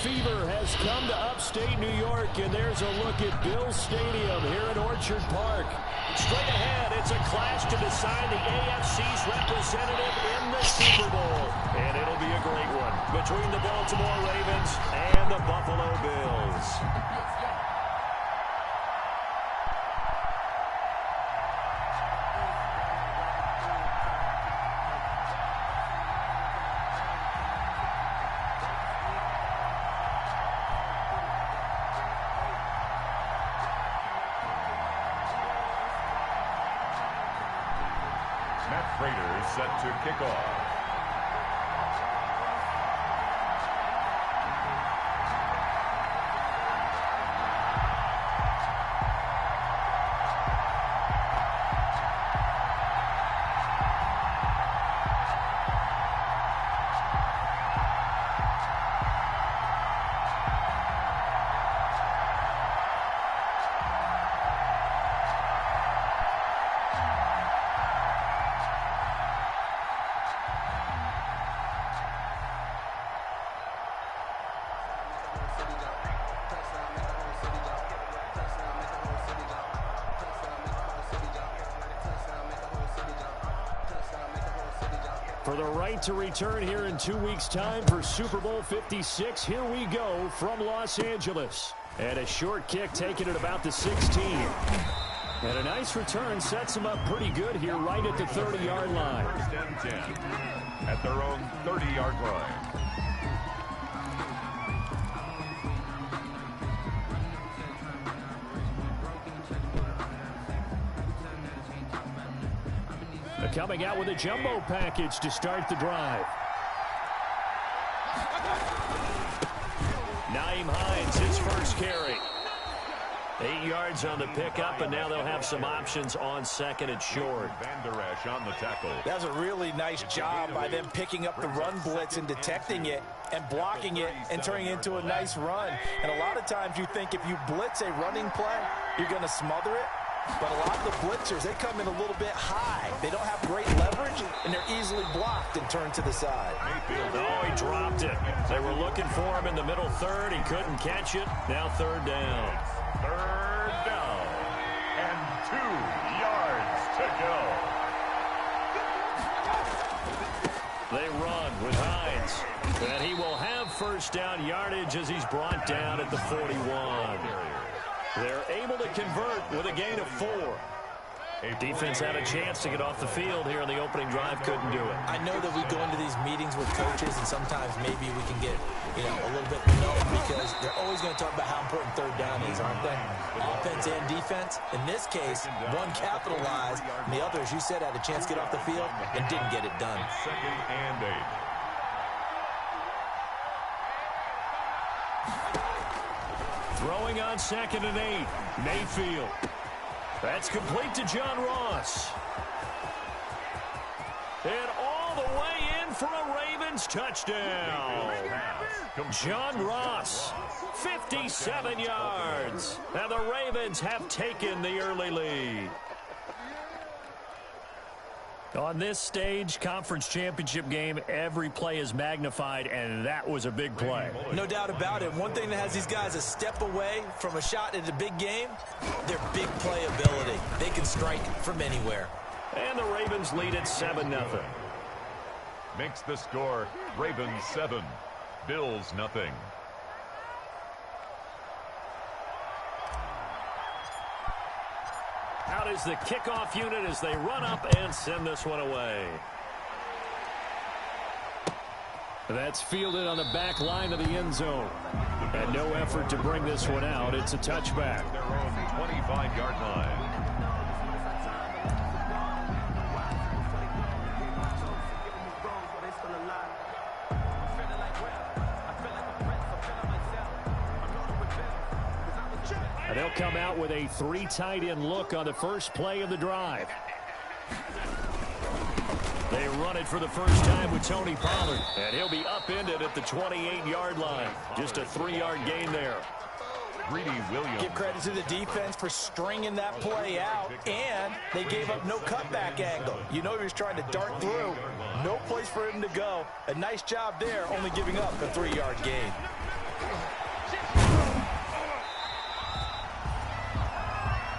fever has come to upstate New York, and there's a look at Bills Stadium here in Orchard Park. Straight ahead, it's a clash to decide the AFC's representative in the Super Bowl. And it'll be a great one between the Baltimore Ravens and the Buffalo Bills. Raiders set to kick off. For the right to return here in 2 weeks' time for Super Bowl 56, here we go from Los Angeles. And a short kick taken at about the 16. And a nice return sets them up pretty good here right at the 30-yard line. First and 10 at their own 30-yard line. Coming out with a jumbo package to start the drive. Nyheim Hines, his first carry. 8 yards on the pickup, and now they'll have some options on second and short. Van Der Esch on the tackle. That was a really nice job by them picking up the run blitz and detecting it and blocking it and turning it into a nice run. And a lot of times you think if you blitz a running play, you're going to smother it. But a lot of the blitzers, they come in a little bit high. They don't have great leverage, and they're easily blocked and turned to the side. Mayfield, oh, he dropped it. They were looking for him in the middle third. He couldn't catch it. Now third down. Third down. And 2 yards to go. They run with Hines. And he will have first down yardage as he's brought down at the 41. They're able to convert with a gain of 4. Defense had a chance to get off the field here in the opening drive, couldn't do it. I know that we go into these meetings with coaches, and sometimes maybe we can get, a little bit numb because they're always going to talk about how important third down is, aren't they? Offense and defense. In this case, one capitalized, and the other, as you said, had a chance to get off the field and didn't get it done. Second and 8. Throwing on second and 8. Mayfield. That's complete to John Ross. And all the way in for a Ravens touchdown. John Ross, 57 yards. And the Ravens have taken the early lead. On this stage, conference championship game, every play is magnified, and that was a big play. No doubt about it. One thing that has these guys a step away from a shot in the big game, their big play ability. They can strike from anywhere. And the Ravens lead at 7-0. Makes the score Ravens 7, Bills nothing. Out is the kickoff unit as they run up and send this one away. That's fielded on the back line of the end zone. And no effort to bring this one out. It's a touchback. Their own 25-yard line. They'll come out with a 3 tight end look on the first play of the drive. They run it for the first time with Tony Pollard, and he'll be upended at the 28-yard line. Just a 3-yard gain there. Greedy Williams. Give credit to the defense for stringing that play out, and they gave up no cutback angle. You know he was trying to dart through. No place for him to go. A nice job there, only giving up a 3-yard gain.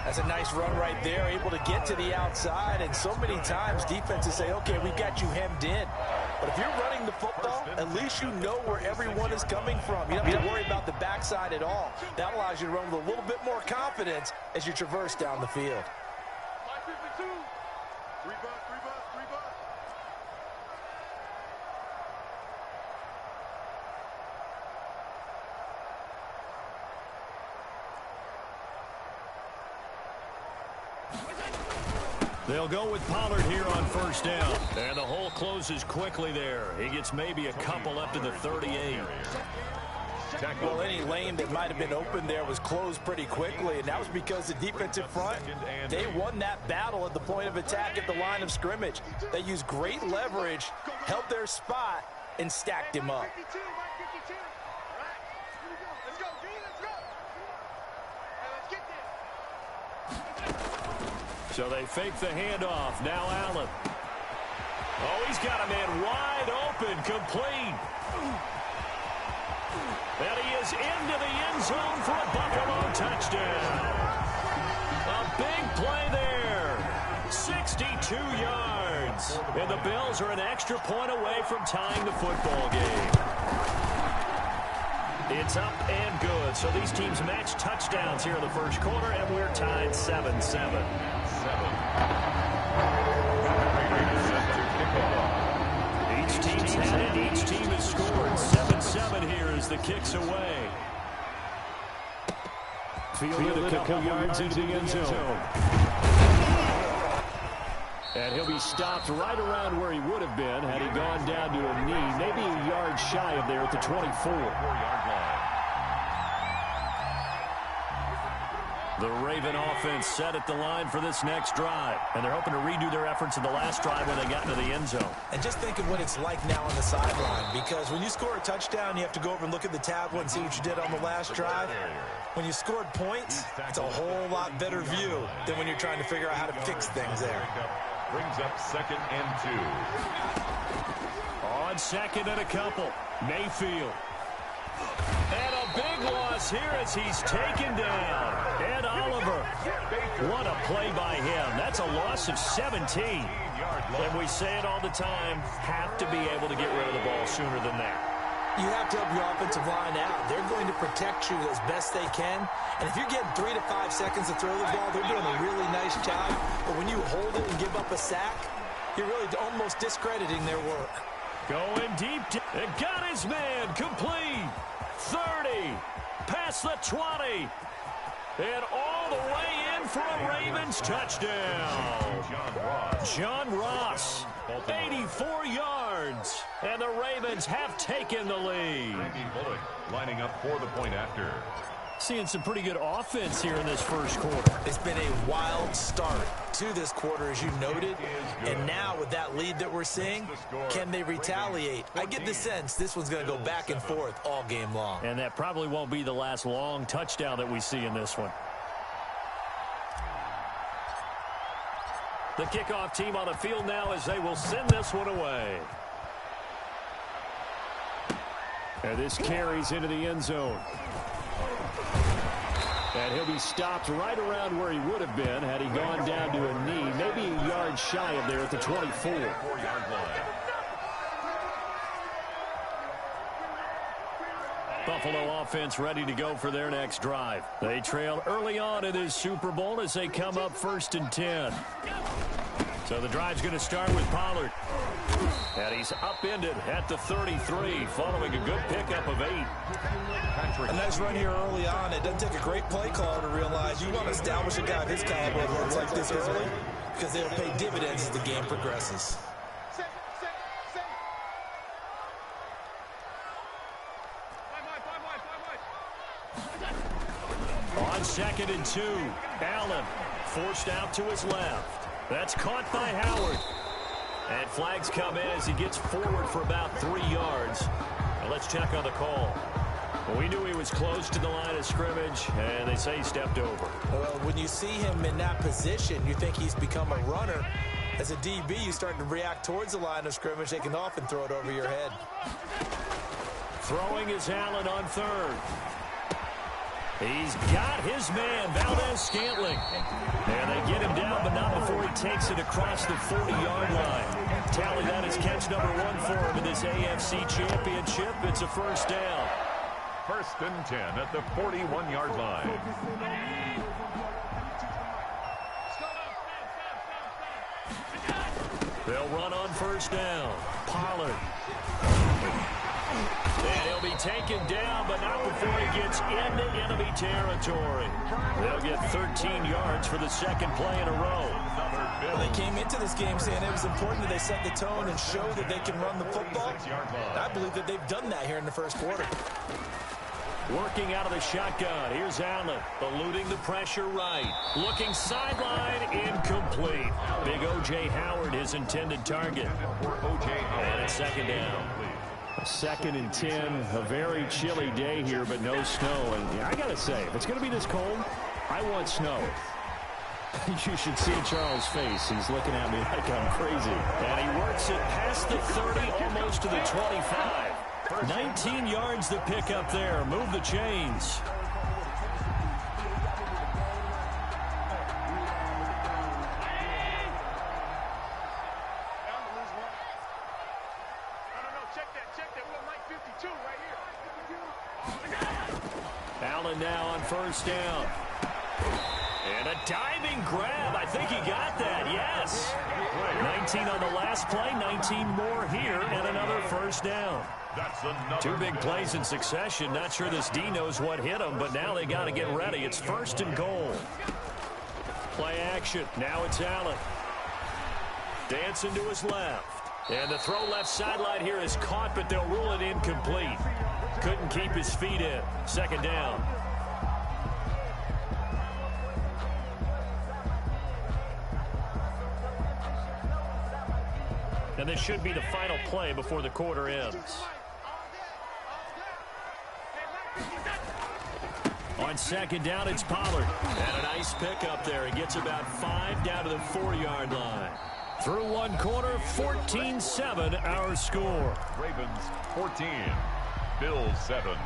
That's a nice run right there, able to get to the outside. And so many times defenses say, okay, we've got you hemmed in. But if you're running the football, at least you know where everyone is coming from. You don't have to worry about the backside at all. That allows you to run with a little bit more confidence as you traverse down the field. They'll go with Pollard here on first down. And the hole closes quickly there. He gets maybe a couple up to the 38. Well, any lane that might have been open there was closed pretty quickly, and that was because the defensive front, they won that battle at the point of attack at the line of scrimmage. They used great leverage, held their spot, and stacked him up. So they fake the handoff. Now Allen. Oh, he's got a man wide open, complete. And he is into the end zone for a Buffalo touchdown. A big play there. 62 yards. And the Bills are an extra point away from tying the football game. It's up and good. So these teams match touchdowns here in the first quarter, and we're tied 7-7. Each team's had it. Each team has scored. 7-7 here as the kick's away. Fielded a couple yards into the end zone. And he'll be stopped right around where he would have been had he gone down to a knee, maybe a yard shy of there at the 24. The Raven offense set at the line for this next drive. And they're hoping to redo their efforts in the last drive when they got into the end zone. And just think of what it's like now on the sideline. Because when you score a touchdown, you have to go over and look at the tablet and see what you did on the last drive. When you scored points, it's a whole lot better view than when you're trying to figure out how to fix things there. Brings up 2nd and 2. On 2nd and a couple. Mayfield. And a big loss here as he's taken down. Ed Oliver. What a play by him. That's a loss of 17. And we say it all the time, have to be able to get rid of the ball sooner than that. You have to help your offensive line out. They're going to protect you as best they can. And if you're getting 3 to 5 seconds to throw the ball, they're doing a really nice job. But when you hold it and give up a sack, you're really almost discrediting their work. Going deep. And got his man complete. 30. Past the 20. And all the way in for a Ravens touchdown. John Ross, 84 yards. And the Ravens have taken the lead. Lining up for the point after. Seeing some pretty good offense here in this first quarter. It's been a wild start to this quarter, as you noted. And now with that lead that we're seeing, can they retaliate? I get the sense this one's going to go back and forth all game long. And that probably won't be the last long touchdown that we see in this one. The kickoff team on the field now as they will send this one away. And this carries into the end zone. And he'll be stopped right around where he would have been had he gone down to a knee, maybe a yard shy of there at the 24. Buffalo offense ready to go for their next drive. They trail early on in this Super Bowl as they come up 1st and 10. So the drive's going to start with Pollard. And he's upended at the 33 following a good pickup of 8. A nice run here early on. It doesn't take a great play caller to realize you want to establish a guy of his caliber that looks like this early because they'll pay dividends as the game progresses. On 2nd and 2, Allen forced out to his left. That's caught by Howard. And flags come in as he gets forward for about 3 yards. Now let's check on the call. Well, we knew he was close to the line of scrimmage, and they say he stepped over. Well, when you see him in that position, you think he's become a runner. As a DB, you start to react towards the line of scrimmage. They can often throw it over your head. Throwing is Allen on third. He's got his man, Valdez-Scantling. And they get him down, but not before he takes it across the 40-yard line. Tally, that is catch number 1 for him in this AFC Championship. It's a first down. 1st and 10 at the 41-yard line. They'll run on first down. Pollard. And he'll be taken down, but not before he gets into enemy territory. They'll get 13 yards for the second play in a row. Well, they came into this game saying it was important that they set the tone and show that they can run the football. I believe that they've done that here in the first quarter. Working out of the shotgun. Here's Allen, eluding the pressure right. Looking sideline, incomplete. Big O.J. Howard, his intended target. And it's second down. 2nd and 10, a very chilly day here, but no snow. And yeah, I got to say, if it's going to be this cold, I want snow. You should see Charles' face. He's looking at me like I'm crazy. And he works it past the 30, almost to the 25. 19 yards to pick up there. Move the chains. Allen now on first down. And a diving grab. I think he got that. Yes. 19 on the last play, 19 more here, and another first down. Two big plays in succession. Not sure this D knows what hit him, but now they got to get ready. It's 1st and goal. Play action. Now it's Allen. Dancing to his left. And the throw left sideline here is caught, but they'll rule it incomplete. Couldn't keep his feet in. Second down. And this should be the final play before the quarter ends. On second down, it's Pollard. And a nice pickup there. He gets about 5 down to the 4-yard line. Through one quarter, 14-7 our score. Ravens 14, Bills 7.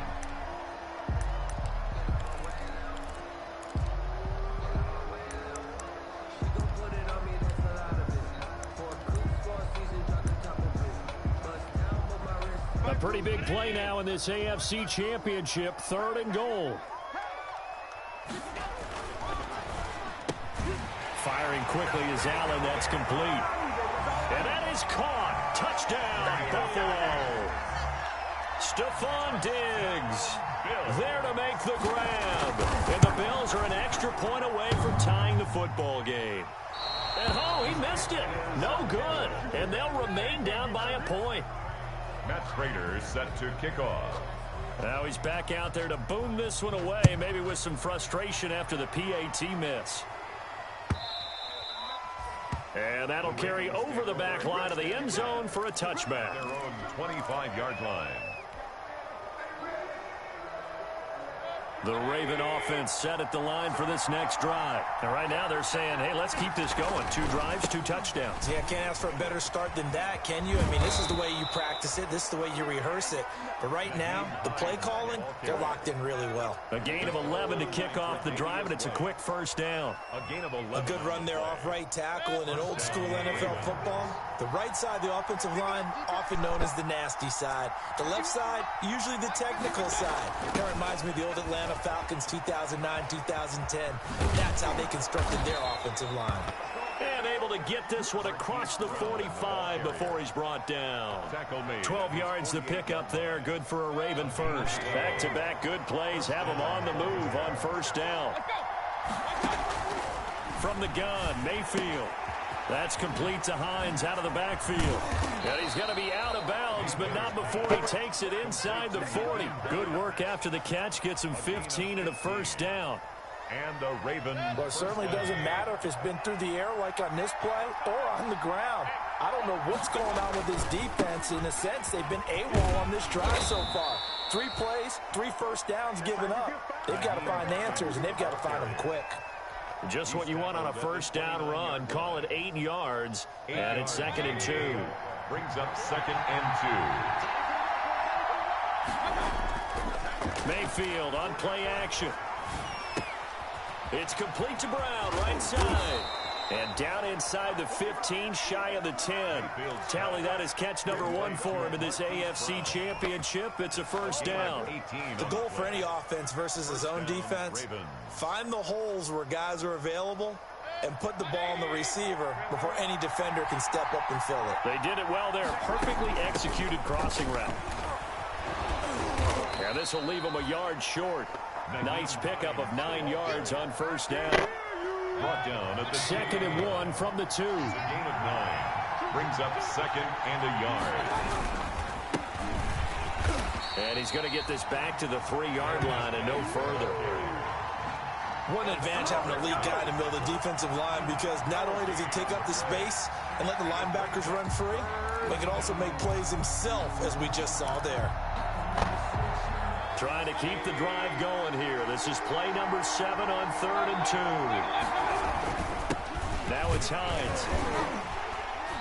A pretty big play now in this AFC Championship. 3rd and goal. Firing quickly is Allen. That's complete. And that is caught. Touchdown, Buffalo. Stephon Diggs there to make the grab. And the Bills are an extra point away from tying the football game. And oh, he missed it. No good. And they'll remain down by a point. Matt Prater set to kick off. Now he's back out there to boom this one away, maybe with some frustration after the PAT miss. And that'll carry over the back line of the end zone for a touchback. Their own 25-yard line. The Raven offense set at the line for this next drive. And right now they're saying, hey, let's keep this going. 2 drives, 2 touchdowns. Yeah, can't ask for a better start than that, can you? I mean, this is the way you practice it. This is the way you rehearse it. But right now, the play calling, they're locked in really well. A gain of 11 to kick off the drive, and it's a quick first down. A gain of 11. A good run there off right tackle in an old school NFL football. The right side, the offensive line, often known as the nasty side. The left side, usually the technical side. That reminds me of the old Atlanta Falcons 2009-2010. That's how they constructed their offensive line. And able to get this one across the 45 before he's brought down. 12 yards to pick up there. Good for a Raven first. Back-to-back good plays have him on the move on first down. From the gun, Mayfield. That's complete to Hines out of the backfield. And he's going to be out of bounds, but not before he takes it inside the 40. Good work after the catch. Gets him 15 and a first down. And the Ravens. Well, it certainly doesn't matter if it's been through the air like on this play or on the ground. I don't know what's going on with this defense. In a sense, they've been AWOL on this drive so far. 3 plays, 3 first downs given up. They've got to find answers, and they've got to find them quick. Just what you want on a first down run. Call it 8 yards, and it's 2nd and 2. Brings up 2nd and 2. Mayfield on play action. It's complete to Brown, right side. And down inside the 15, shy of the 10. Tally, that is catch number 1 for him in this AFC Championship. It's a first down. The goal for any offense versus his own defense, find the holes where guys are available and put the ball on the receiver before any defender can step up and fill it. They did it well there. Perfectly executed crossing route. And this will leave him a yard short. Nice pickup of 9 yards on first down. Brought down at the 2nd and 1 from the 2. Gain of 9. Brings up 2nd and a yard. And he's going to get this back to the 3-yard line and no further. What an advantage having a lead guy in the middle of the defensive line, because not only does he take up the space and let the linebackers run free, but he can also make plays himself, as we just saw there. Trying to keep the drive going here. This is play number 7 on 3rd and 2. Now it's Hines.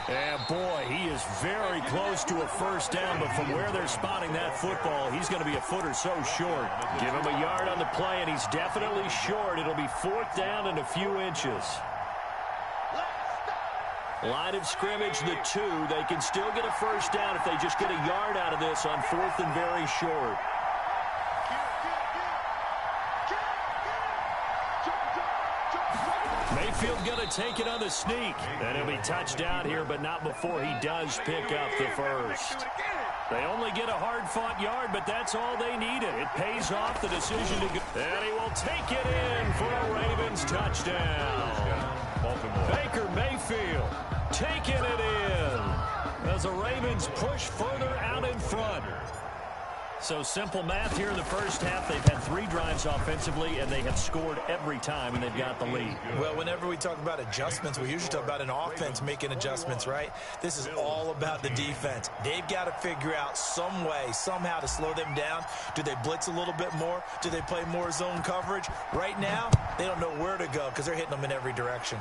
And boy, he is very close to a first down, but from where they're spotting that football, he's going to be a foot or so short. Give him a yard on the play, and he's definitely short. It'll be 4th down and a few inches. Line of scrimmage, the 2. They can still get a first down if they just get a yard out of this on 4th and very short. Mayfield going to take it on the sneak. And he'll be touchdown here, but not before he does pick up the first. They only get a hard-fought yard, but that's all they needed. It pays off the decision to go. And he will take it in for a Ravens touchdown. Baker Mayfield taking it in as the Ravens push further out in front. So simple math here in the first half. They've had 3 drives offensively, and they have scored every time, and they've got the lead. Well, whenever we talk about adjustments, we usually talk about an offense making adjustments, right? This is all about the defense. They've got to figure out some way, somehow to slow them down. Do they blitz a little bit more? Do they play more zone coverage? Right now, they don't know where to go because they're hitting them in every direction.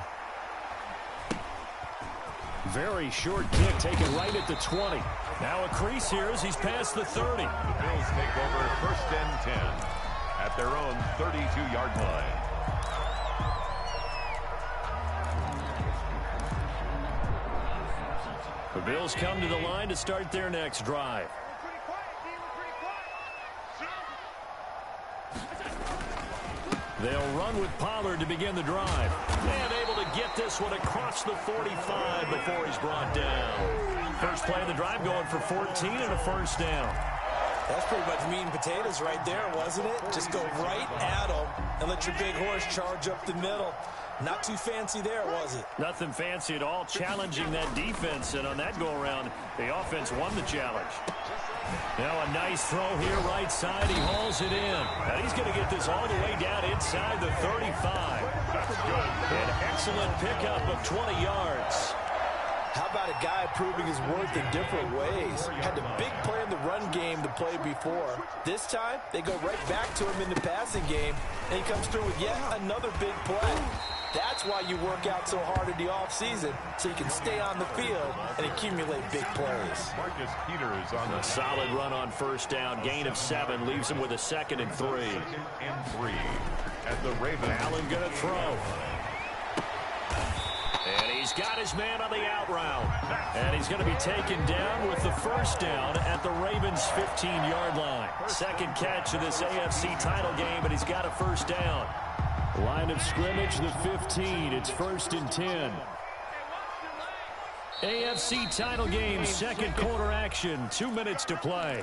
Very short kick taken right at the 20. Now a crease here as he's past the 30. The Bills take over 1st and 10 at their own 32-yard line. The Bills come to the line to start their next drive. They'll run with Pollard to begin the drive. And able to get this one across the 45 before he's brought down. First play of the drive going for 14 and a first down. That's pretty much meat and potatoes right there, wasn't it? Just go right at them and let your big horse charge up the middle. Not too fancy there, was it? Nothing fancy at all, challenging that defense. And on that go-around, the offense won the challenge. Now a nice throw here right side. He hauls it in. And he's going to get this all the way down inside the 35. That's good. An excellent pickup of 20 yards. How about a guy proving his worth in different ways? Had a big play in the run game to play before. This time, they go right back to him in the passing game, and he comes through with yet another big play. That's why you work out so hard in the offseason, so you can stay on the field and accumulate big plays. Marcus Peters on A solid run on first down. Gain of 7 leaves him with a 2nd and 3. 2nd and 3 at the Ravens. Allen going to throw. And he's got his man on the out route. And he's going to be taken down with the first down at the Ravens' 15-yard line. Second catch of this AFC title game, and he's got a first down. Line of scrimmage, the 15. It's 1st and 10. AFC title game, second quarter action. 2 minutes to play.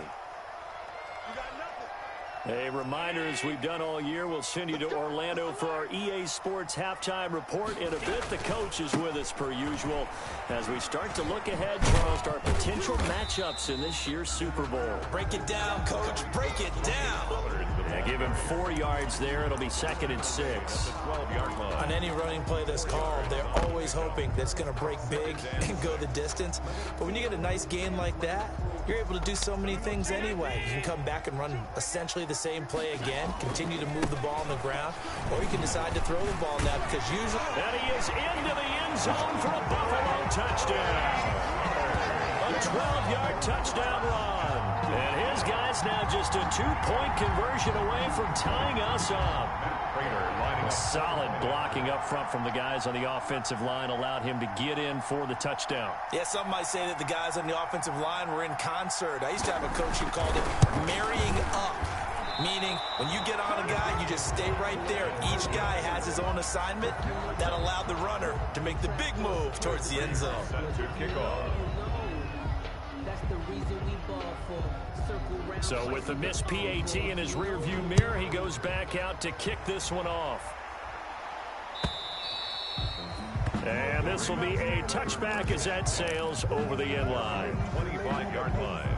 A reminder, as we've done all year, we'll send you to Orlando for our EA Sports halftime report in a bit. The coach is with us per usual as we start to look ahead, Charles, to our potential matchups in this year's Super Bowl. Break it down, Coach. Break it down. Yeah, give him 4 yards there. It'll be 2nd and 6. On any running play that's called, they're always hoping that it's going to break big and go the distance. But when you get a nice gain like that, you're able to do so many things anyway. You can come back and run essentially the same play again, continue to move the ball on the ground, or you can decide to throw the ball now because usually... And he is into the end zone for a Buffalo touchdown. A 12-yard touchdown run. And his guys now just a 2-point conversion away from tying us up. Solid blocking up front from the guys on the offensive line allowed him to get in for the touchdown. Yeah, some might say that the guys on the offensive line were in concert. I used to have a coach who called it marrying up, meaning when you get on a guy, you just stay right there. Each guy has his own assignment. That allowed the runner to make the big move towards the end zone. So with the missed PAT in his rearview mirror, he goes back out to kick this one off. And this will be a touchback as that sails over the end line. 25-yard line.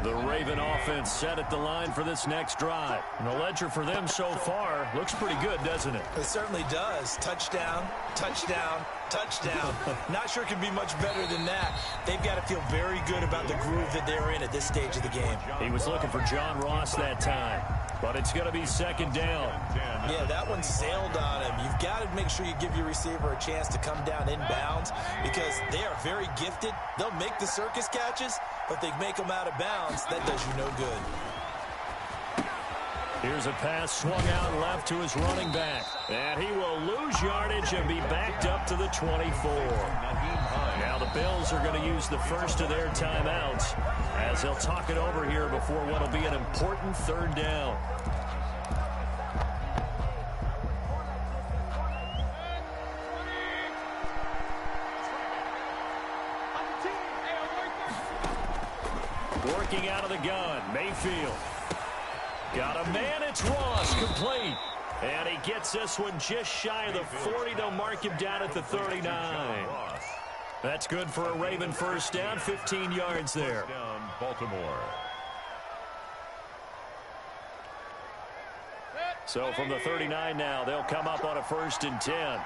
The Raven offense set at the line for this next drive. And the ledger for them so far looks pretty good, doesn't it? It certainly does. Touchdown, touchdown, touchdown. Not sure it could be much better than that. They've got to feel very good about the groove that they're in at this stage of the game. He was looking for John Ross that time, but it's going to be second down. Yeah, that one sailed on him. You've got to make sure you give your receiver a chance to come down inbounds because they are very gifted. They'll make the circus catches, but they make them out of bounds. That does you no good. Here's a pass swung out left to his running back. And he will lose yardage and be backed up to the 24. Now the Bills are going to use the first of their timeouts as they'll talk it over here before what will be an important third down. Working out of the gun, Mayfield. Got a man, it's Ross, complete. And he gets this one just shy of the 40. They'll mark him down at the 39. That's good for a Raven first down, 15 yards there. Down, Baltimore. So from the 39 now, they'll come up on a 1st and 10.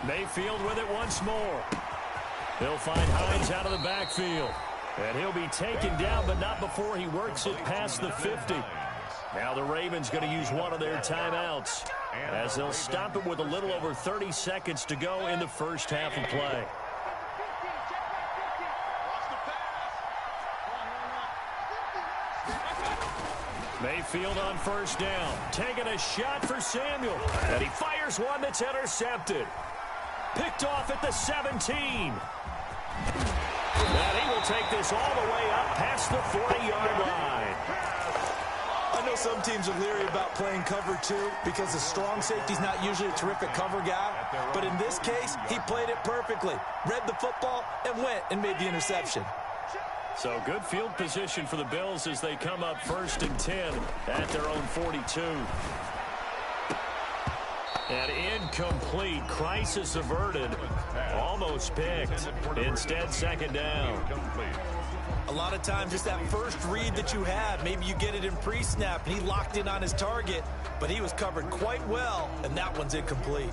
Mayfield with it once more. They'll find Hines out of the backfield. And he'll be taken down, but not before he works it past the 50. Now the Ravens going to use one of their timeouts as they'll stop it with a little over 30 seconds to go in the first half of play. Mayfield on first down, taking a shot for Samuel. And he fires one that's intercepted. Picked off at the 17. And he will take this all the way up past the 40-yard line. I know some teams are leery about playing cover 2 because the strong safety's not usually a terrific cover guy. But in this case, he played it perfectly. Read the football and went and made the interception. So good field position for the Bills as they come up 1st and 10 at their own 42. And incomplete. Crisis averted. Almost picked. Instead, second down. A lot of times, just that first read that you have, maybe you get it in pre-snap, and he locked in on his target, but he was covered quite well, and that one's incomplete.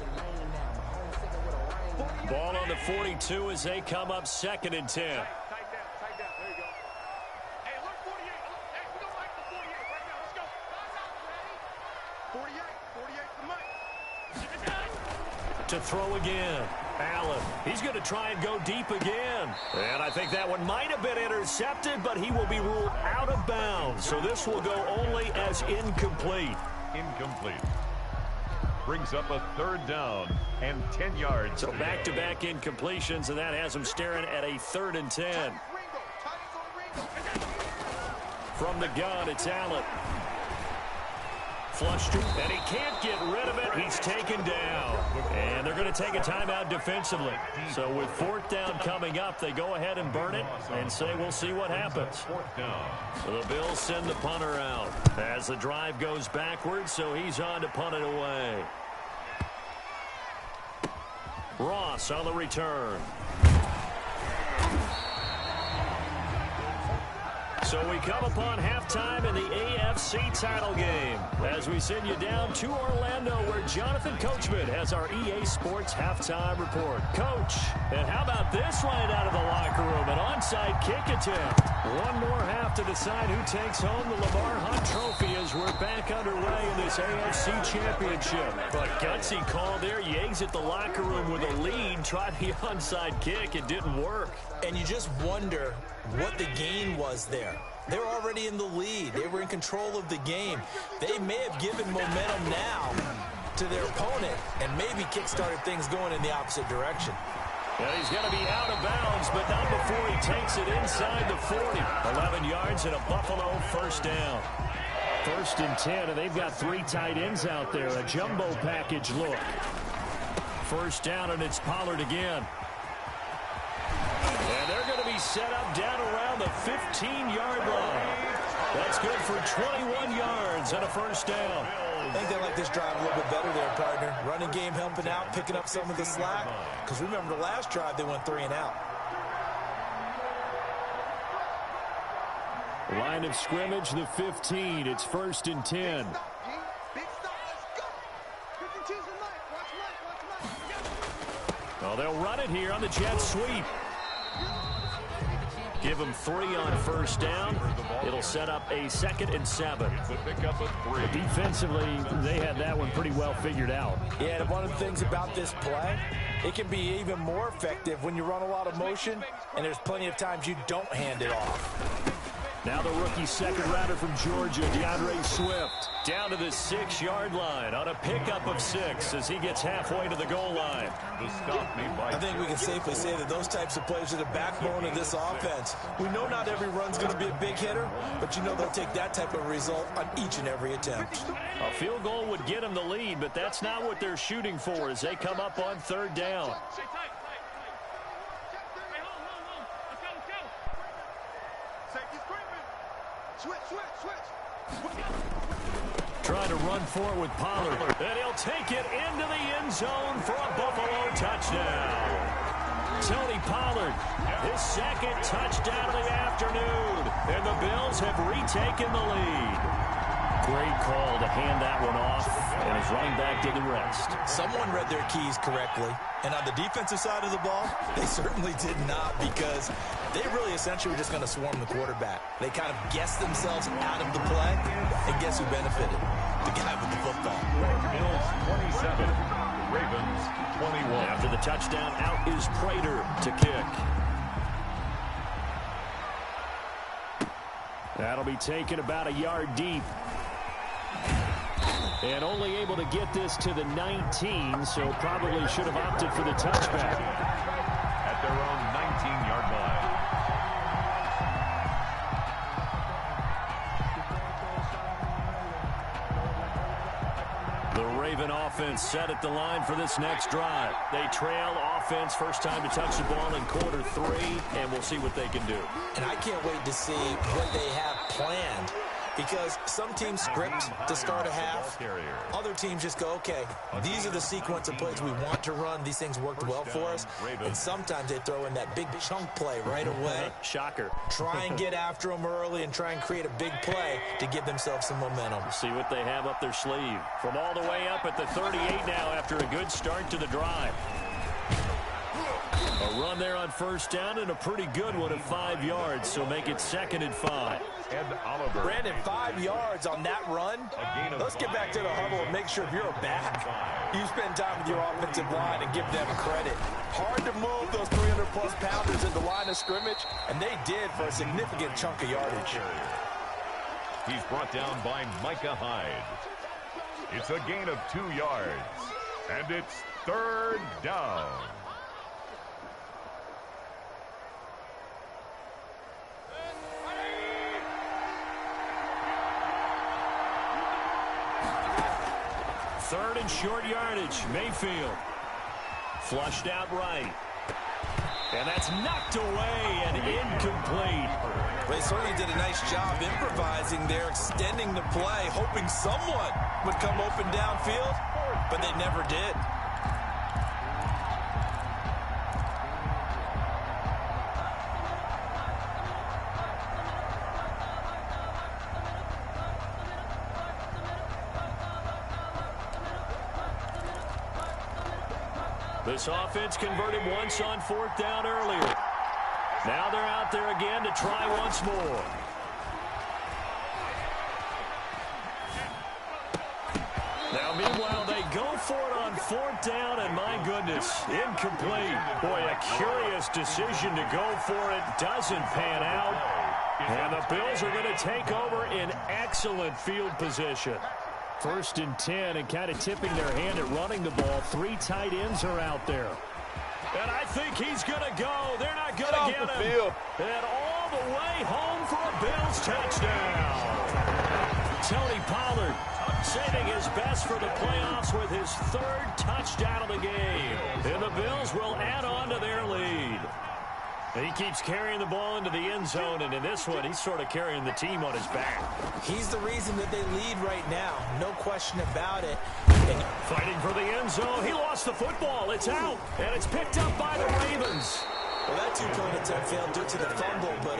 Ball on the 42 as they come up 2nd and 10. To throw again. Allen, he's going to try and go deep again. And I think that one might have been intercepted, but he will be ruled out of bounds. So this will go only as incomplete. Incomplete. Brings up a 3rd down and 10 yards. So back-to-back incompletions, and that has him staring at a 3rd and 10. From the gun, it's Allen. Flushed, and he can't get rid of it. He's taken down. And they're going to take a timeout defensively. So with 4th down coming up, they go ahead and burn it and say we'll see what happens. 4th down. So the Bills send the punter out as the drive goes backwards, so he's on to punt it away. Ross on the return. So we come upon halftime in the AFC title game as we send you down to Orlando where Jonathan Coachman has our EA Sports halftime report. Coach, and how about this right out of the locker room? An onside kick attempt. One more half to decide who takes home the Lamar Hunt Trophy as we're back underway in this AFC Championship. But gutsy call there. You exit the locker room with a lead. Tried the onside kick. It didn't work. And you just wonder what the gain was there. They're already in the lead. They were in control of the game. They may have given momentum now to their opponent and maybe kick-started things going in the opposite direction. And he's going to be out of bounds, but not before he takes it inside the 40. 11 yards and a Buffalo first down. 1st and 10, and they've got 3 tight ends out there. A jumbo package look. First down, and it's Pollard again. And they're going to be set up down around the 15-yard line. That's good for 21 yards and a first down. I think they like this drive a little bit better there, partner. Running game helping out, picking up some of the slack. Because remember the last drive, they went 3 and out. Line of scrimmage, the 15. It's 1st and 10. Well, they'll run it here on the jet sweep. Give them 3 on first down. It'll set up a 2nd and 7. But defensively, they had that one pretty well figured out. Yeah, and one of the things about this play, it can be even more effective when you run a lot of motion, and there's plenty of times you don't hand it off. Now the rookie second rounder from Georgia, DeAndre Swift, down to the 6-yard line on a pickup of 6 as he gets halfway to the goal line. I think we can safely say that those types of plays are the backbone of this offense. We know not every run's going to be a big hitter, but you know they'll take that type of result on each and every attempt. A field goal would get them the lead, but that's not what they're shooting for as they come up on 3rd down. Trying to run for it with Pollard. And he'll take it into the end zone for a Buffalo touchdown. Tony Pollard, his 2nd touchdown of the afternoon. And the Bills have retaken the lead. Great call to hand that one off, and his running back did the rest. Someone read their keys correctly, and on the defensive side of the ball, they certainly did not, because they really essentially were just going to swarm the quarterback. They kind of guessed themselves out of the play, and guess who benefited? The guy with the football. Bills 27, Ravens 21. After the touchdown, out is Prater to kick. That'll be taken about a yard deep. And only able to get this to the 19, so probably should have opted for the touchback. At their own 19-yard line. The Raven offense set at the line for this next drive. They trail offense, first time to touch the ball in quarter 3, and we'll see what they can do. And I can't wait to see what they have planned. Because some teams script to start a half. Other teams just go, okay, these are the sequence of plays we want to run. These things worked well for us. And sometimes they throw in that big chunk play right away. Shocker. Try and get after them early and try and create a big play to give themselves some momentum. See what they have up their sleeve. From all the way up at the 38 now after a good start to the drive. A run there on first down and a pretty good one at 5 yards, so make it 2nd and 5. Brandon, 5 yards on that run. Let's get back to the huddle and make sure if you're a back, you spend time with your offensive line and give them credit. Hard to move those 300-plus pounders in the line of scrimmage, and they did for a significant chunk of yardage. He's brought down by Micah Hyde. It's a gain of 2 yards, and it's 3rd down. Third and short yardage. Mayfield. Flushed out right. And that's knocked away and incomplete. They certainly did a nice job improvising there, extending the play, hoping someone would come open downfield, but they never did. This offense converted once on 4th down earlier. Now they're out there again to try once more. Now, meanwhile, they go for it on 4th down, and my goodness, incomplete. Boy, a curious decision to go for it. Doesn't pan out. And the Bills are going to take over in excellent field position. 1st and 10, and kind of tipping their hand at running the ball. 3 tight ends are out there. And I think he's going to go. They're not going to get him. And all the way home for a Bills touchdown. Tony Pollard saving his best for the playoffs with his 3rd touchdown of the game. And the Bills will add on to their lead. He keeps carrying the ball into the end zone, and in this one, he's sort of carrying the team on his back. He's the reason that they lead right now. No question about it. And fighting for the end zone. He lost the football. It's out, and it's picked up by the Ravens. Well, that 2-point attempt failed due to the fumble, but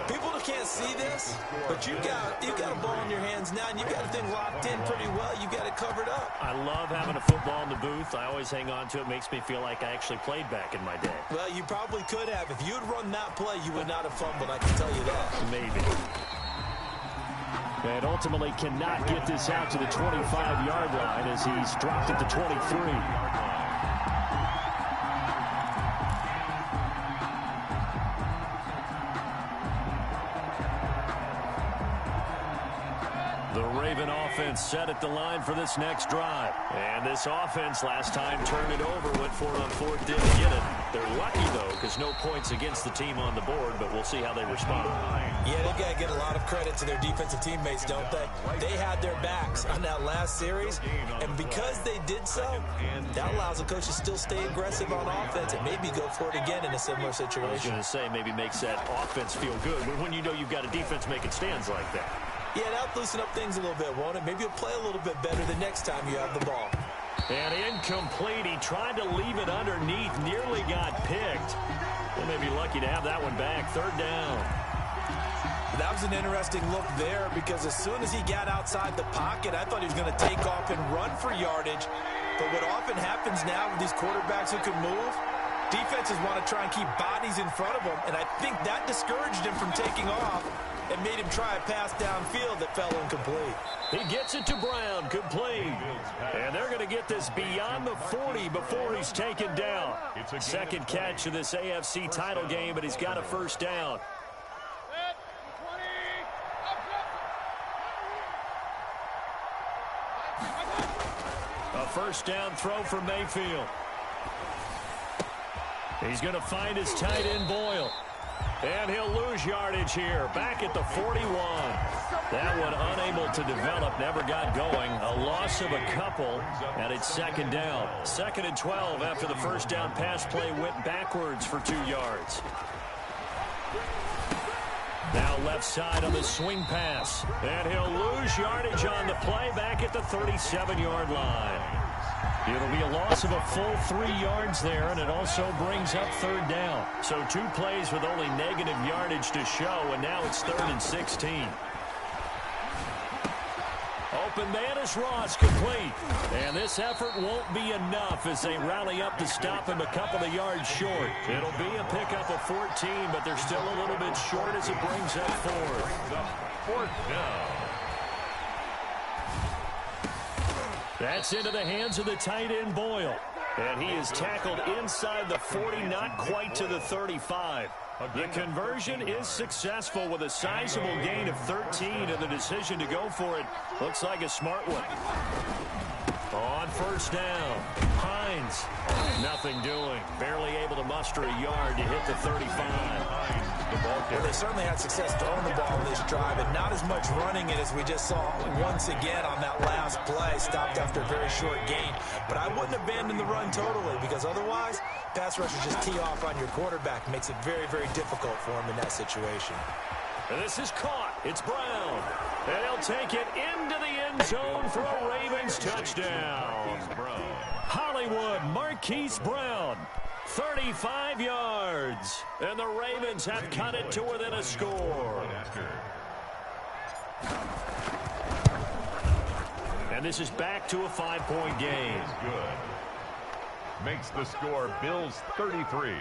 people can't see this, but you got a ball in your hands now, and you got the thing locked in pretty well. You got it covered up. I love having a football in the booth. I always hang on to it. Makes me feel like I actually played back in my day. Well, you probably could have. If you had run that play, you would not have fumbled, I can tell you that. Maybe. And ultimately cannot get this out to the 25-yard line as he's dropped at the 23. The Raven offense set at the line for this next drive. And this offense last time turned it over, went for it on 4th, didn't get it. They're lucky, though, because no points against the team on the board, but we'll see how they respond. Yeah, they've got to get a lot of credit to their defensive teammates, don't they? They had their backs on that last series, and because they did so, that allows the coach to still stay aggressive on offense and maybe go for it again in a similar situation. I was going to say, maybe makes that offense feel good, but when you know you've got a defense making stands like that. Yeah, that'll loosen up things a little bit, won't it? Maybe you'll play a little bit better the next time you have the ball. And incomplete. He tried to leave it underneath, nearly got picked. They may be lucky to have that one back. 3rd down. That was an interesting look there because as soon as he got outside the pocket, I thought he was going to take off and run for yardage. But what often happens now with these quarterbacks who can move, defenses want to try and keep bodies in front of them, and I think that discouraged him from taking off and made him try a pass downfield that fell incomplete. He gets it to Brown, complete. And they're going to get this beyond the 40 before he's taken down. 2nd catch of this AFC title game, but he's got a 1st down. A 1st down throw for Mayfield. He's going to find his tight end Boyle. And he'll lose yardage here. Back at the 41. That one unable to develop. Never got going. A loss of a couple. And it's 2nd down. 2nd and 12 after the 1st down pass play went backwards for 2 yards. Now left side on the swing pass. And he'll lose yardage on the play back at the 37-yard line. It'll be a loss of a full 3 yards there, and it also brings up 3rd down. So 2 plays with only negative yardage to show, and now it's 3rd and 16. Open man is Ross, complete. And this effort won't be enough as they rally up to stop him a couple of yards short. It'll be a pickup of 14, but they're still a little bit short as it brings up 4th down. That's into the hands of the tight end Boyle. And he is tackled inside the 40, not quite to the 35. The conversion is successful with a sizable gain of 13, and the decision to go for it looks like a smart one. On 1st down, Hines, nothing doing. Barely able to muster a yard to hit the 35. Well, they certainly had success throwing the ball in this drive, and not as much running it as we just saw once again on that last play. Stopped after a very short gain. But I wouldn't abandon the run totally, because otherwise, pass rushers just tee off on your quarterback. It makes it very, very difficult for him in that situation. And this is caught. It's Brown. And he'll take it into the end zone for a Ravens touchdown. Hollywood Marquise Brown. 35 yards. And the Ravens have cut it to within a score. And this is back to a 5-point game. makes the score Bills 33,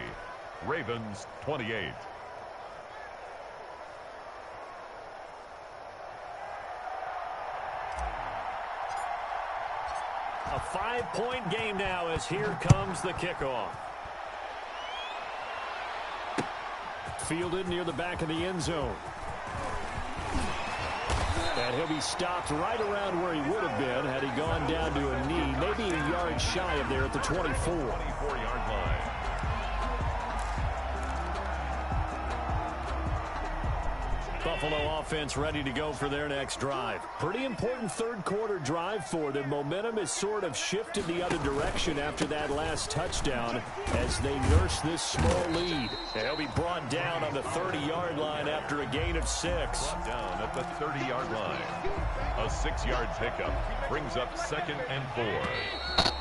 Ravens 28. A 5-point game now as here comes the kickoff. Fielded near the back of the end zone. And he'll be stopped right around where he would have been had he gone down to a knee, maybe a yard shy of there at the 24. 24-yard line. Buffalo offense ready to go for their next drive. Pretty important third quarter drive for them. Momentum has sort of shifted the other direction after that last touchdown as they nurse this small lead. They'll be brought down on the 30-yard line after a gain of 6. Brought down at the 30-yard line. A 6-yard pickup brings up 2nd and 4.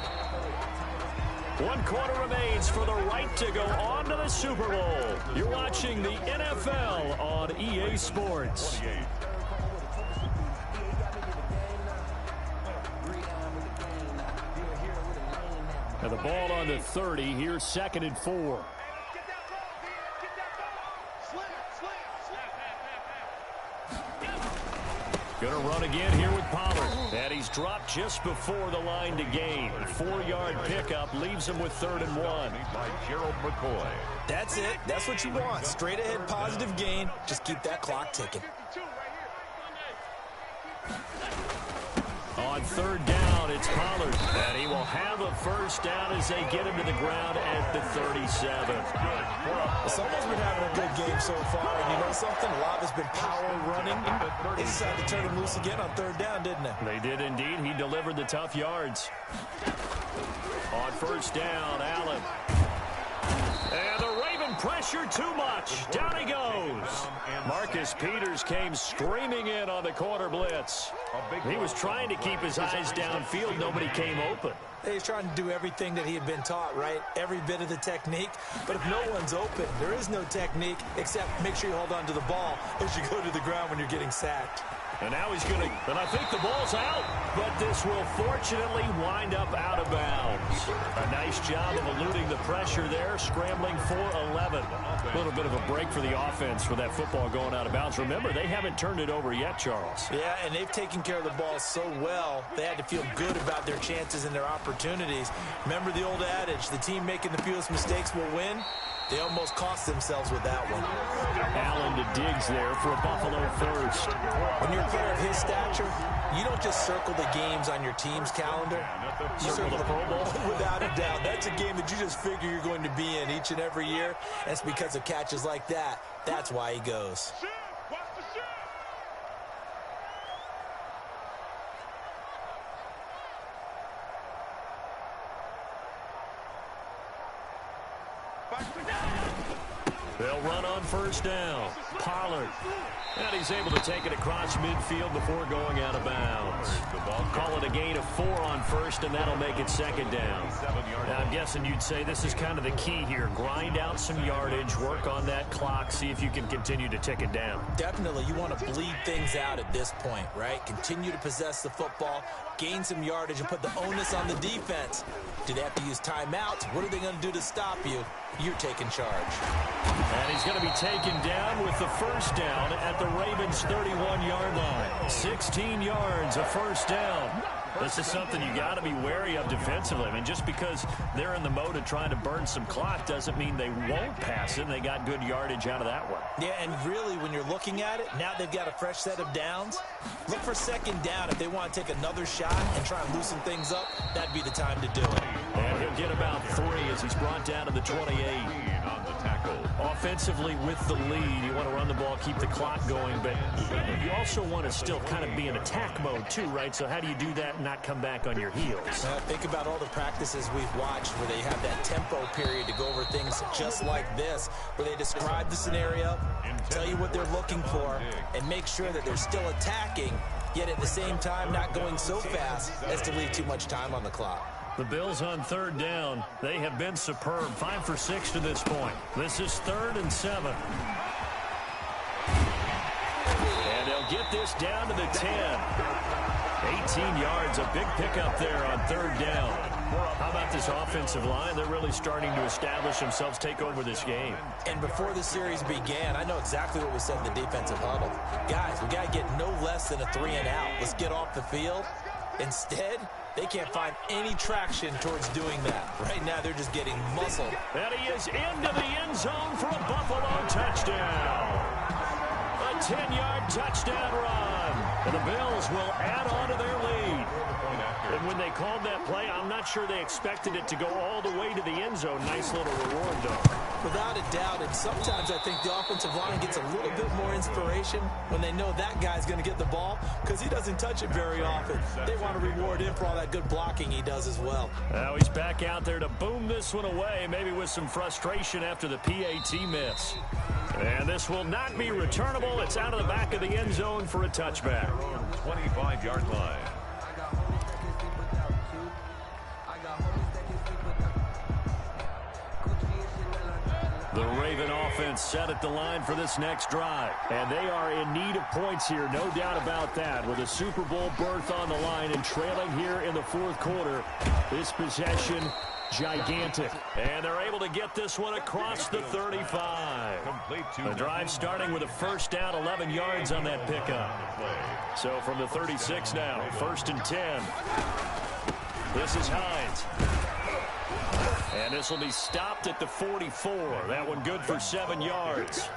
1 quarter remains for the right to go on to the Super Bowl. You're watching the NFL on EA Sports. 28. And the ball on the 30. Here's 2nd and 4. Going to run again here with Pollard. And he's dropped just before the line to gain. 4-yard pickup leaves him with 3rd and 1. By Gerald McCoy. That's it. That's what you want. Straight ahead positive gain. Just keep that clock ticking. On 3rd down, it's Pollard. And he will have a first down as they get him to the ground at the 37. Someone's been having a good game so far. And you know something? A lot of it's been power running. They decided to turn him loose again on 3rd down, didn't they? They did indeed. He delivered the tough yards. On 1st down, Allen. And the Raven pressure too much. Down he goes. Marcus Peters came screaming in on the corner blitz. He was trying to keep his eyes downfield. Nobody came open. He's trying to do everything that he had been taught, right? Every bit of the technique. But if no one's open, there is no technique except make sure you hold on to the ball as you go to the ground when you're getting sacked. And now he's going to, and I think the ball's out, but this will fortunately wind up out of bounds. A nice job of eluding the pressure there, scrambling for 11. A little bit of a break for the offense for that football going out of bounds. Remember, they haven't turned it over yet, Charles. Yeah, and they've taken care of the ball so well, they had to feel good about their chances and their opportunities. Remember the old adage, the team making the fewest mistakes will win? They almost cost themselves with that one. Allen to Diggs there for a Buffalo first. When you're a player of his stature, you don't just circle the games on your team's calendar. You circle the Pro Bowl. Without a doubt. That's a game that you just figure you're going to be in each and every year. And it's because of catches like that. That's why he goes. They'll run on 1st down. Pollard. And he's able to take it across midfield before going out of bounds. Call it a gain of 4 on 1st, and that'll make it 2nd down. Now, I'm guessing you'd say this is kind of the key here. Grind out some yardage, work on that clock, see if you can continue to tick it down. Definitely, you want to bleed things out at this point, right? Continue to possess the football, gain some yardage, and put the onus on the defense. Do they have to use timeouts? What are they going to do to stop you? You're taking charge. And he's going to be taken down with the 1st down at the Ravens' 31-yard line. 16 yards, a 1st down. This is something you got to be wary of defensively. I mean, just because they're in the mode of trying to burn some clock doesn't mean they won't pass it, and they got good yardage out of that one. Yeah, and really, when you're looking at it, now they've got a fresh set of downs. Look for 2nd down. If they want to take another shot and try and loosen things up, that'd be the time to do it. And he'll get about 3 as he's brought down to the 28. On the tackle. Offensively with the lead, you want to run the ball, keep the clock going, but you also want to still kind of be in attack mode too, right? So how do you do that and not come back on your heels? Think about all the practices we've watched where they have that tempo period to go over things just like this, where they describe the scenario, tell you what they're looking for, and make sure that they're still attacking, yet at the same time not going so fast as to leave too much time on the clock. The Bills on 3rd down. They have been superb. 5 for 6 to this point. This is 3rd and 7. And they'll get this down to the 10. 18 yards, a big pickup there on 3rd down. How about this offensive line? They're really starting to establish themselves, take over this game. And before the series began, I know exactly what was said in the defensive huddle. Guys, we got to get no less than a 3-and-out. Let's get off the field. Instead, they can't find any traction towards doing that. Right now, they're just getting muscled. And he is into the end zone for a Buffalo touchdown. A 10-yard touchdown run. And the Bills will add on to their lead. And when they called that play, I'm not sure they expected it to go all the way to the end zone. Nice little reward, though. Without a doubt, and sometimes I think the offensive line gets a little bit more inspiration when they know that guy's going to get the ball because he doesn't touch it very often. They want to reward him for all that good blocking he does as well. Now he's back out there to boom this one away, maybe with some frustration after the PAT miss. And this will not be returnable. It's out of the back of the end zone for a touchback. 25-yard line. The Raven offense set at the line for this next drive. And they are in need of points here, no doubt about that. With a Super Bowl berth on the line and trailing here in the fourth quarter, this possession gigantic. And they're able to get this one across the 35. The drive starting with a first down, 11 yards on that pickup. So from the 36 now, 1st and 10. This is Hines. And this will be stopped at the 44. That one good for 7 yards.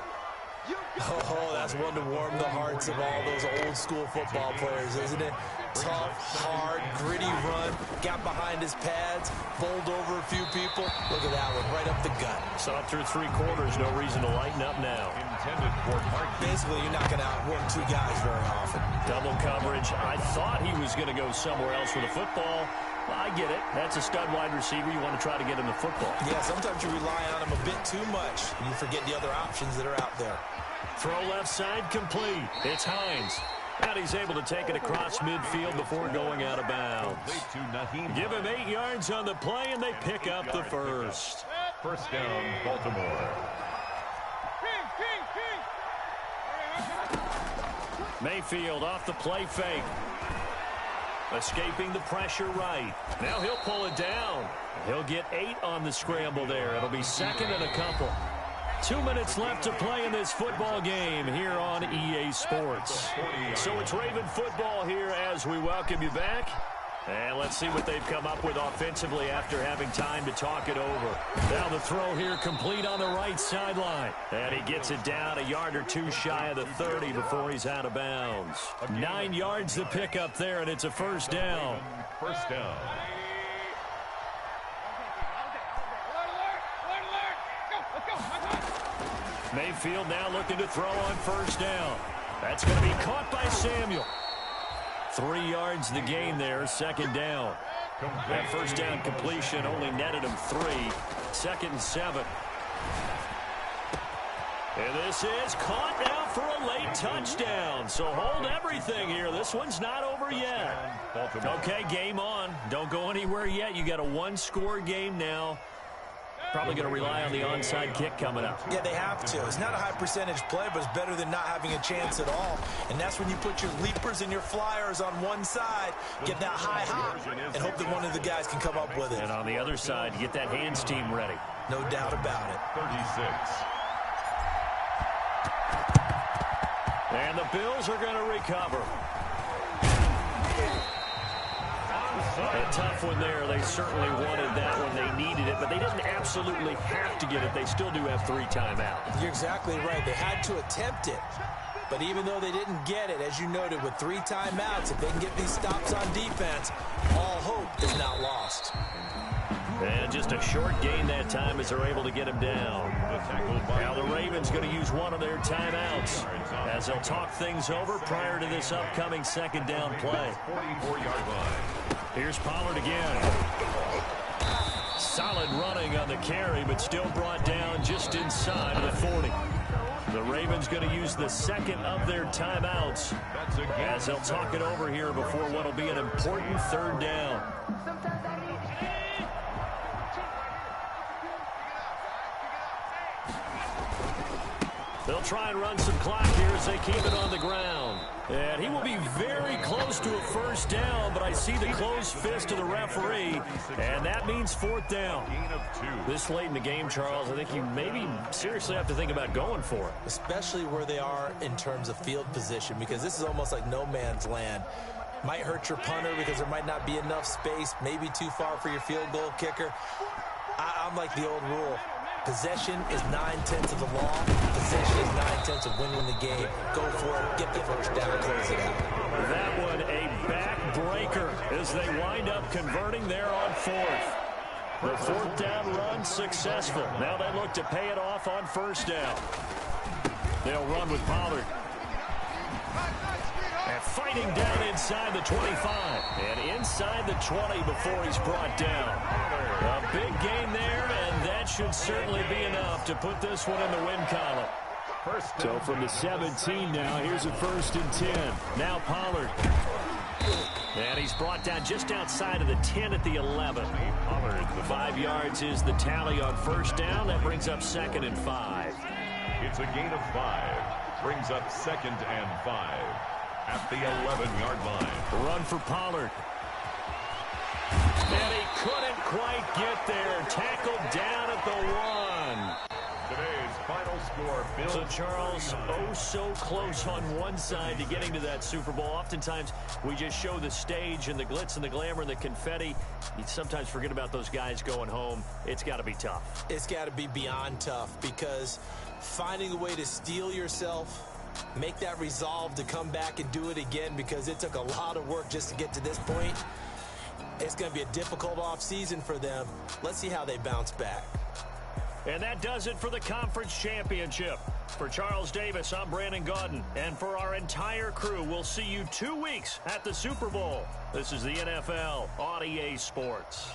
Oh, that's one to warm the hearts of all those old-school football players, isn't it? Tough, hard, gritty run. Got behind his pads, bowled over a few people. Look at that one, right up the gut. Saw through 3 quarters, no reason to lighten up now. Intended for Mark. Basically, you're not going to outwork 2 guys very often. Double coverage. I thought he was going to go somewhere else with the football. I get it. That's a stud wide receiver. You want to try to get him the football. Yeah, sometimes you rely on him a bit too much. You forget the other options that are out there. Throw left side complete. It's Hines. And he's able to take it across midfield before going out of bounds. Give him 8 yards on the play, and they pick up the first. First down, Baltimore. Mayfield off the play fake. Escaping the pressure right. Now he'll pull it down. He'll get 8 on the scramble there. It'll be 2nd and a couple. 2 minutes left to play in this football game here on EA Sports. So it's Raven football here as we welcome you back. And let's see what they've come up with offensively after having time to talk it over. Now the throw here complete on the right sideline. And he gets it down a yard or 2 shy of the 30 before he's out of bounds. 9 yards to pick up there, and it's a first down. First down. Mayfield now looking to throw on first down. That's going to be caught by Samuel. 3 yards the gain there, 2nd down. That first down completion only netted him 3. 2nd and 7. And this is caught now for a late touchdown. So hold everything here. This one's not over yet. Okay, game on. Don't go anywhere yet. You got a 1-score game now. Probably going to rely on the onside kick coming up. Yeah, they have to. It's not a high percentage play, but it's better than not having a chance at all. And that's when you put your leapers and your flyers on one side, get that high hop, and hope that one of the guys can come up with it. And on the other side, you get that hands team ready. No doubt about it. 36. And the Bills are going to recover. A tough one there. They certainly wanted that one. They needed it, but they didn't absolutely have to get it. They still do have 3 timeouts. You're exactly right. They had to attempt it. But even though they didn't get it, as you noted, with 3 timeouts, if they can get these stops on defense, all hope is not lost. And just a short gain that time as they're able to get him down. Now the Ravens going to use one of their timeouts as they'll talk things over prior to this upcoming 2nd down play. 44-yard line. Here's Pollard again. Solid running on the carry, but still brought down just inside of the 40. The Ravens going to use the 2nd of their timeouts as they'll talk it over here before what will be an important 3rd down. They'll try and run some clock here as they keep it on the ground. And he will be very close to a first down, but I see the closed fist of the referee, and that means fourth down. This late in the game, Charles, I think you maybe seriously have to think about going for it. Especially where they are in terms of field position, because this is almost like no man's land. Might hurt your punter because there might not be enough space, maybe too far for your field goal kicker. I'm like the old rule. Possession is 9/10 of the law. Possession is 9/10 of winning the game. Go for it. Get the first down. Close it out. That one a backbreaker as they wind up converting there on fourth. The fourth down run successful. Now they look to pay it off on first down. They'll run with Pollard. And fighting down inside the 25. And inside the 20 before he's brought down. A big gain there, and that should certainly be enough to put this one in the win column. So from the 17 now, here's a 1st and 10. Now Pollard. And he's brought down just outside of the 10 at the 11. Pollard, the 5 yards is the tally on first down. That brings up 2nd and 5. It's a gain of 5. Brings up 2nd and 5 at the 11-yard line. Run for Pollard. And he couldn't quite get there. Tackled down at the 1. Today's final score, Bill. So, Charles, oh so close on one side to getting to that Super Bowl. Oftentimes, we just show the stage and the glitz and the glamour and the confetti. You sometimes forget about those guys going home. It's got to be tough. It's got to be beyond tough, because finding a way to steel yourself, make that resolve to come back and do it again, because it took a lot of work just to get to this point. It's going to be a difficult offseason for them. Let's see how they bounce back. And that does it for the conference championship. For Charles Davis, I'm Brandon Gaudin. And for our entire crew, we'll see you 2 weeks at the Super Bowl. This is the NFL on EA Sports.